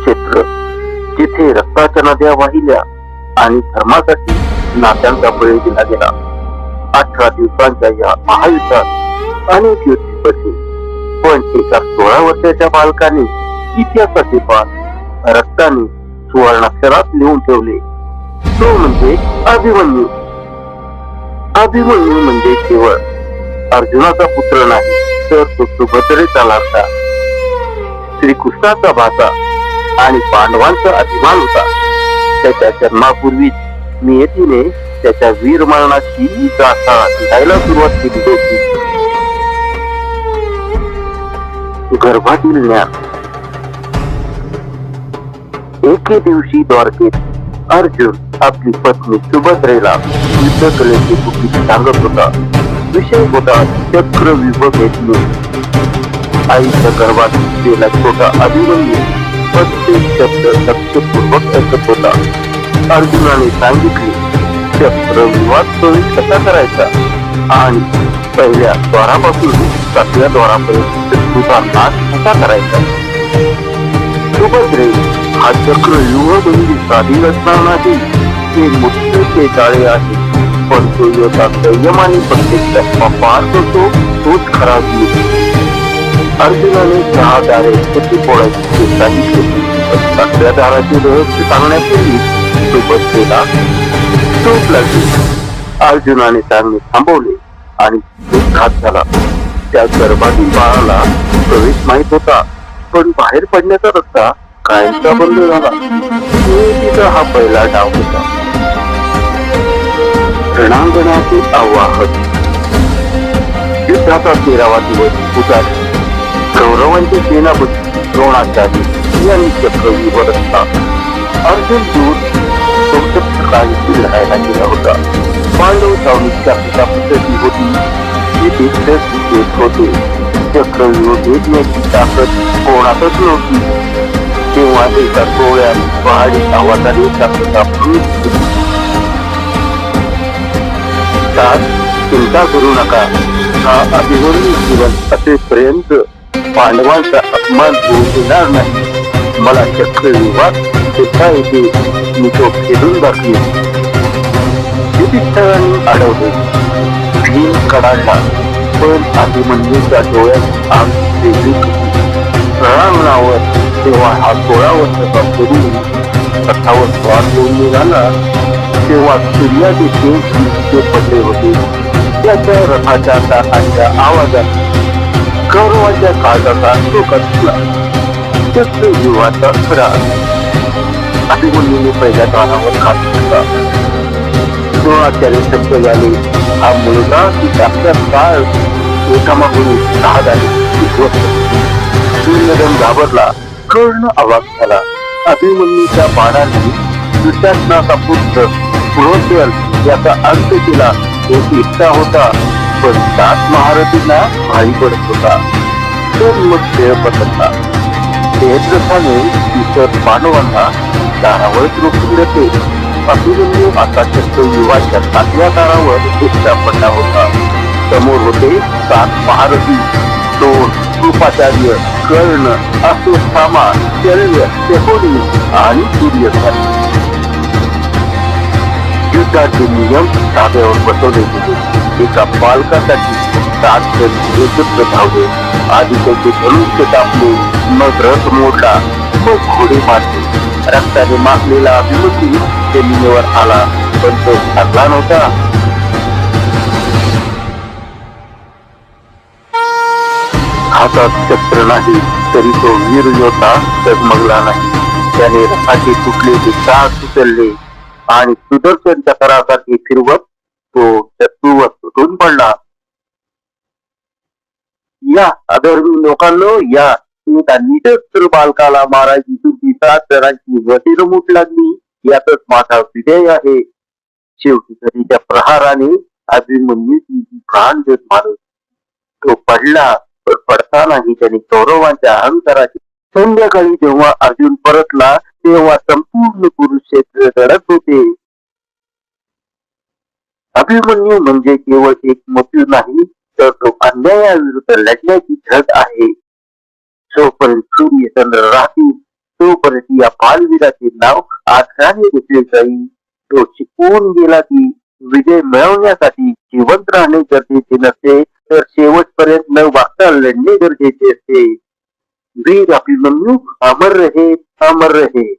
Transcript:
कुरुक्षेत्र, जिथे रक्ताच्या नद्या वाहिल्या आणि धर्मासाठी नात्यांचा बळी दिला गेला. 18 दिवसांच्या या महायुद्धात अनेक युद्ध पडले, पण एका 16 वर्षाच्या बालकाने इतिहासाचे पान रक्ताने सुवर्णाक्षरात लिहून ठेवले. तो म्हणजे अभिमन्यू. अभिमन्यू म्हणजे केवळ अर्जुनाचा पुत्र नाही, तर तो सुभद्रेचा लाडका, श्रीकृष्णाचा भाचा आणि पांडवांचा अभिमान होता. त्याच्या जन्मापूर्वीच नियतीने त्याच्या वीर मरणाची गाथा लिहायला सुरुवात केली होती. गर्भातील ज्ञान. एके दिवशी द्वारकेत अर्जुन आपली पत्नी सुभद्रेला युद्धकलेची गुपित सांगत होता. विषय होता चक्रव्यूह भेदणे. आईच्या गर्भात असलेला छोटा अभिमन्यू प्रत्येक शब्द लक्षपूर्वक ऐकत होता. अर्जुनाने सांगितले, चक्रव्यूहात प्रवेश कसा करायचा आणि पहिल्या द्वारापासून 7व्या द्वारापर्यंत तुझा नाश कसा करायचा. सुभद्रे, हा चक्रव्यूह म्हणजे साधी रचना नाही, ते मुठीचे जाळे आहे, पण तो योद्धा संयमाने प्रत्येक टप्पा पार करतो तोच खरा वीर. अर्जुनाने 6 दारे कशी फोडायची ते सांगितले. 7व्या दाराचे रहस्य सांगण्यापूर्वी सुभद्रेला चोट लागली. अर्जुनाने सांगणे थांबवले आणि एक घात झाला. त्या गर्भातील बाळाला प्रवेश माहित होता, पण बाहेर पडण्याचा रस्ता कायमचा बंद झाला. तिचा हा पहिला डाव होता. रणांगणाचे आवाहन. युद्धाचा 13वा दिवस उजाडला. कौरवांचे सेनापती द्रोणाचार्य यांनी चक्रव्यूह रचला. अर्जुन दूर काळजी लढायला गेला होता. पांडव छावणीच्या पितापुत्री होती, ती येत होते. चक्रव्यूह भेदण्याची ताकद कोणातच नव्हती. तेव्हा एका टोळ्याने पहाडी आवाजाने चिंता करू नका, हा अभिमन्यू जीवन असेपर्यंत पांडवांचा अपमान होऊ देणार नाही. मला चक्रव्यूहात सुद्धा येते, मी तो खेळून दाखवेन. युधिष्ठिराने अडवले. भीम कडाडला, पण अभिमन्यूच्या डोळ्यात आग वेगळी होती. रणांगणावर तेव्हा हा 16 वर्षाचा तरुण रथावर स्वार होऊन निघाला. तेव्हा सूर्याचे तेज पडले होते. त्याच्या रथाच्या चाकांच्या आवाजात कौरवाच्या काळजाचा टोका दिसला. चक्रव्यूहाचा खरा. अभिमन्यूने पहिल्या दारावर घात घेतला. द्रोणाचार्य शब्द झाले, हा मुलगा की आपल्या काळ एकामागून 6 दारे. सूर्यदम घाबरला, कर्ण आवाज झाला. अभिमन्यूच्या बाणाने दुशासनाचा पुत्र पुरोचल याचा अंत केला. एक इच्छा होता, पण 7 महारथींना भारी पडत होता. तर मग खेळ पसरला. देहद्रथाने इतर पांडवांना दारावरच रोखून देते. अभिमन्यू आता चक्रव्यूहाच्या 7व्या दारावर एकटा पडला होता. समोर होते 7 महारथी, दोन कृपाचार्य, कर्ण, अश्वत्थामा, शल्य, शकुनी आणि सूर्यधन. युद्धाचे नियम धाब्यावर बसवले गेले. एका बालकासाठी 7 जण एकत्र धावले. आधी त्याचे धनुष्य कापले, मग रथ मोडला, मग घोडे मारले. रक्ताने माखलेला अभिमन्यू जमिनीवर आला, पण तो हरला नव्हता. हातात शस्त्र नाही तरी तो वीर योद्धा डगमगला नाही. त्याने रथाचे तुटलेले चाक उचलले आणि सुदर्शन चक्रासारखे फिरवत तो शत्रूवर तुटून पडला. या अधर्मी लोकांनो, या एका निशस्त्र बालकाला मारायची तुमची 7 जणांची वटीरमूठ लागली, यातच माझा विजय आहे. शेवटी तरीच्या प्रहाराने अभिमन्यूची प्राण देत मारत तो पडला, पण पडतानाही त्यांनी कौरवांच्या अहंकाराची. संध्याकाळी जेव्हा अर्जुन परतला, तेव्हा संपूर्ण कुरुक्षेत्र रडत होते. अभिमन्यू म्हणजे केवळ एक मृत्यू नाही, तर तो अन्यायाविरुद्ध लढण्याची धग आहे. जोपर्यंत सूर्य चंद्र राहतील तोपर्यंत या बालवीराचे नाव आदराने घेतले जाईल. तो शिकवून गेला की विजय मिळवण्यासाठी जिवंत राहणे गरजेचे नसते, तर शेवटपर्यंत न वागता लढणे गरजेचे असते. वीर अभिमन्यू अमर रहे, अमर रहे.